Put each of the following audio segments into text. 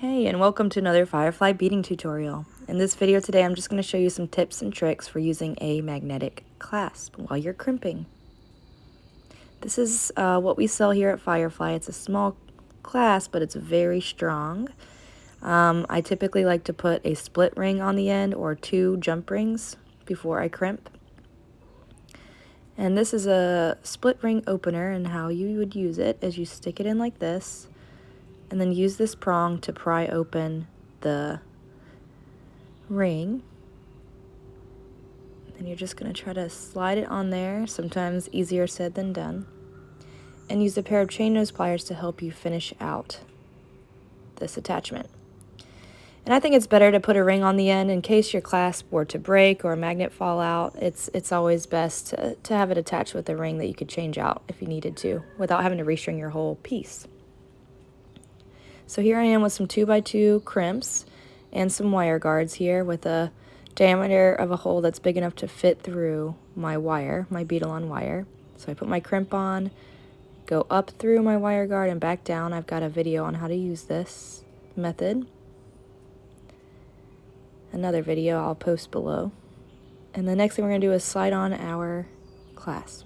Hey, and welcome to another Firefly beading tutorial. In this video today, I'm just going to show you some tips and tricks for using a magnetic clasp while you're crimping. This is what we sell here at Firefly. It's a small clasp, but it's very strong. I typically like to put a split ring on the end or 2 jump rings before I crimp. And this is a split ring opener, and how you would use it is you stick it in like this, and then use this prong to pry open the ring. And you're just going to try to slide it on there, sometimes easier said than done. And use a pair of chain nose pliers to help you finish out this attachment. And I think it's better to put a ring on the end in case your clasp were to break or a magnet fall out. It's always best to have it attached with a ring that you could change out if you needed to, without having to restring your whole piece. So here I am with some 2x2 crimps and some wire guards here with a diameter of a hole that's big enough to fit through my wire, my Beadalon wire. So I put my crimp on, go up through my wire guard and back down. I've got a video on how to use this method. Another video I'll post below. And the next thing we're going to do is slide on our clasp.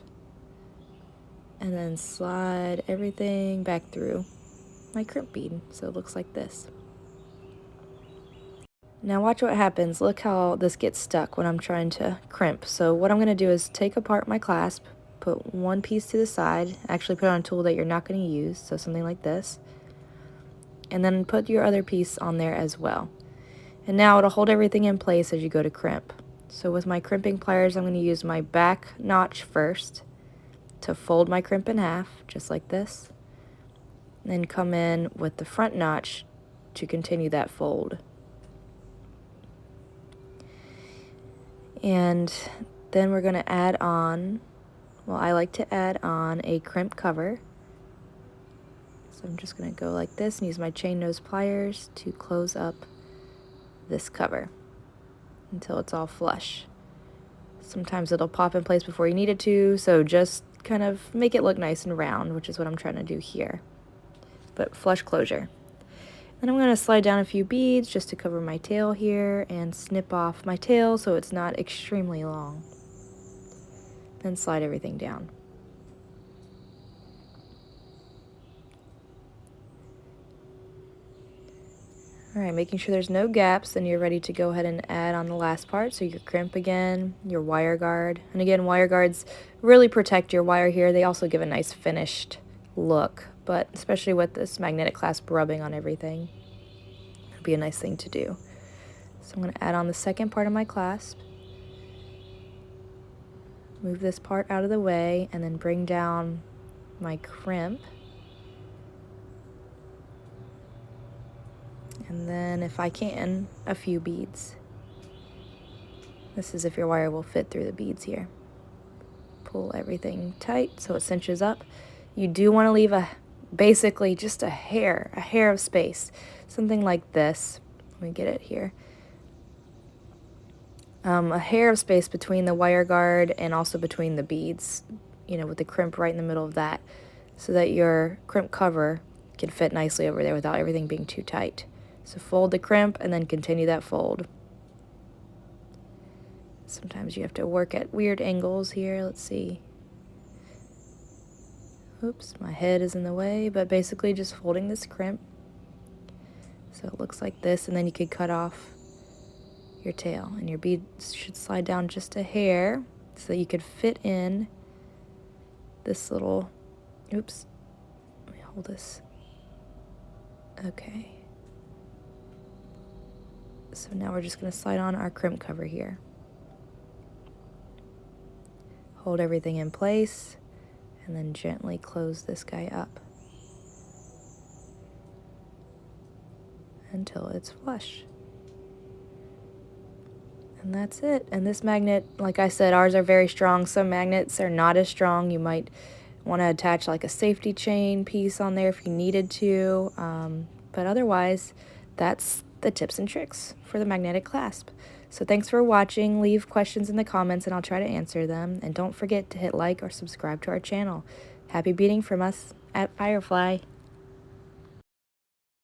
And then slide everything back through my crimp bead, so it looks like this. Now watch what happens. Look how this gets stuck when I'm trying to crimp. So what I'm going to do is take apart my clasp, put one piece to the side, actually put on a tool that you're not going to use, so something like this, and then put your other piece on there as well. And now it'll hold everything in place as you go to crimp. So with my crimping pliers, I'm going to use my back notch first to fold my crimp in half, just like this, and then come in with the front notch to continue that fold. And then we're going to add on, well, I like to add on a crimp cover. So I'm just going to go like this and use my chain nose pliers to close up this cover until it's all flush. Sometimes it'll pop in place before you need it to, so just kind of make it look nice and round, which is what I'm trying to do here. But flush closure. Then I'm going to slide down a few beads just to cover my tail here and snip off my tail so it's not extremely long. Then slide everything down. Alright, making sure there's no gaps, then you're ready to go ahead and add on the last part. So your crimp again, your wire guard. And again, wire guards really protect your wire here. They also give a nice finished look, but especially with this magnetic clasp rubbing on everything, it'll be a nice thing to do. So I'm going to add on the second part of my clasp. Move this part out of the way and then bring down my crimp. And then, if I can, a few beads. This is if your wire will fit through the beads here. Pull everything tight so it cinches up. You do want to leave basically just a hair of space. Something like this. Let me get it here. A hair of space between the wire guard and also between the beads, with the crimp right in the middle of that, so that your crimp cover can fit nicely over there without everything being too tight. So fold the crimp and then continue that fold. Sometimes you have to work at weird angles here. Let's see. Oops, my head is in the way, but basically just folding this crimp. So it looks like this, and then you could cut off your tail, and your beads should slide down just a hair so that you could fit in this little, oops, let me hold this. Okay. So now we're just going to slide on our crimp cover here. Hold everything in place and then gently close this guy up until it's flush. And that's it. And this magnet, like I said, ours are very strong. Some magnets are not as strong. You might want to attach like a safety chain piece on there if you needed to. But otherwise, that's the tips and tricks for the magnetic clasp. So thanks for watching. Leave questions in the comments and I'll try to answer them. And don't forget to hit like or subscribe to our channel. Happy beading from us at Firefly.